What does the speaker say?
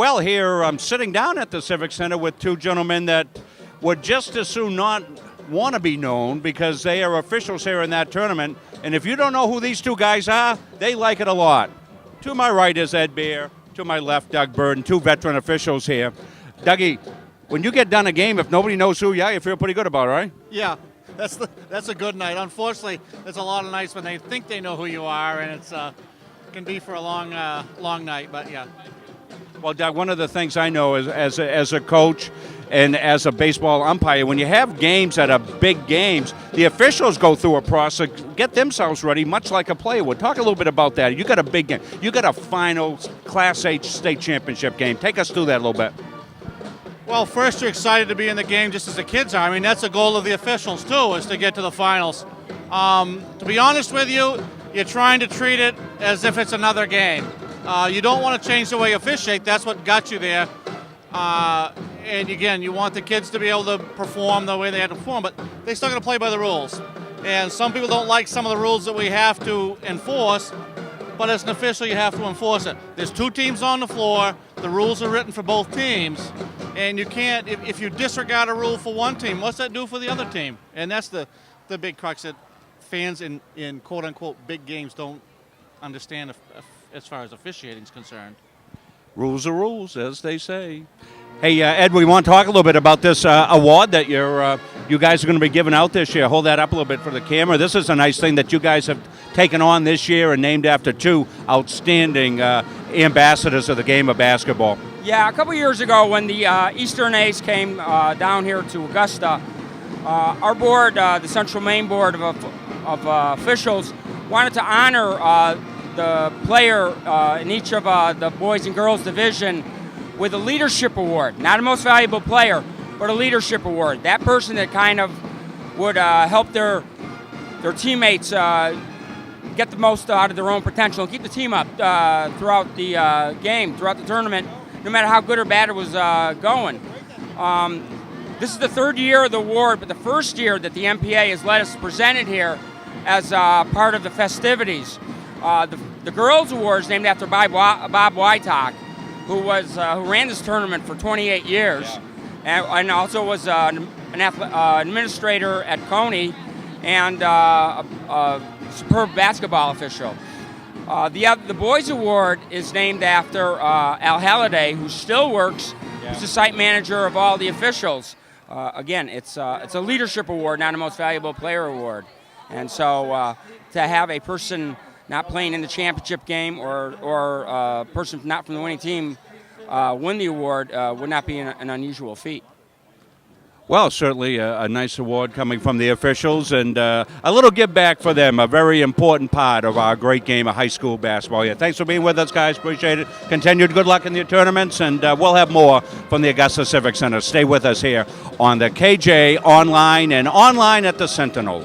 Well, here I'm sitting down at the Civic Center with two gentlemen that would just as soon not want to be known because they are officials here in that tournament. And if you don't know who these two guys are, they like it a lot. To my right is Ed Baehr. To my left, Doug Burdin, two veteran officials here. Dougie, when you get done a game, if nobody knows who you are, you feel pretty good about it, right? Yeah, that's a good night. Unfortunately, there's a lot of nights when they think they know who you are, and it's can be for a long night. But yeah. Well, Doug, one of the things I know is as a coach and as a baseball umpire, when you have games that are big games, the officials go through a process, get themselves ready, much like a player would. Talk a little bit about that. You got a big game. You got a final Class H state championship game. Take us through that a little bit. Well, first, you're excited to be in the game just as the kids are. I mean, that's the goal of the officials, too, is to get to the finals. To be honest with you, you're trying to treat it as if it's another game. You don't want to change the way you officiate. That's what got you there. And, again, you want the kids to be able to perform the way they had to perform, but they still got to play by the rules. And some people don't like some of the rules that we have to enforce, but as an official, you have to enforce it. There's two teams on the floor. The rules are written for both teams. And you can't, if you disregard a rule for one team, what's that do for the other team? And that's the big crux that fans in quote-unquote big games don't understand as far as officiating is concerned. Rules are rules, as they say. Hey, Ed, we want to talk a little bit about this award that you guys are going to be giving out this year. Hold that up a little bit for the camera. This is a nice thing that you guys have taken on this year and named after two outstanding ambassadors of the game of basketball. Yeah, a couple years ago when the Eastern A's came down here to Augusta, our board, the Central Maine Board of officials, wanted to honor the player in each of the boys and girls division with a leadership award. Not a most valuable player, but a leadership award. That person that kind of would help their teammates get the most out of their own potential and keep the team up throughout the game, throughout the tournament, no matter how good or bad it was going. This is the third year of the award, but the first year that the MPA has let us present it here as part of the festivities. The girls' award is named after Bob Wytock, who ran this tournament for 28 years, and also was an administrator at Coney and a superb basketball official. The boys' award is named after Al Halliday, who still works. He's the site manager of all the officials. Again, it's a leadership award, not a most valuable player award. And so to have a person not playing in the championship game or a person not from the winning team win the award would not be an unusual feat. Well, certainly a nice award coming from the officials and a little give back for them, a very important part of our great game of high school basketball. Yeah, thanks for being with us, guys. Appreciate it. Continued good luck in your tournaments, and we'll have more from the Augusta Civic Center. Stay with us here on the KJ Online and online at the Sentinel.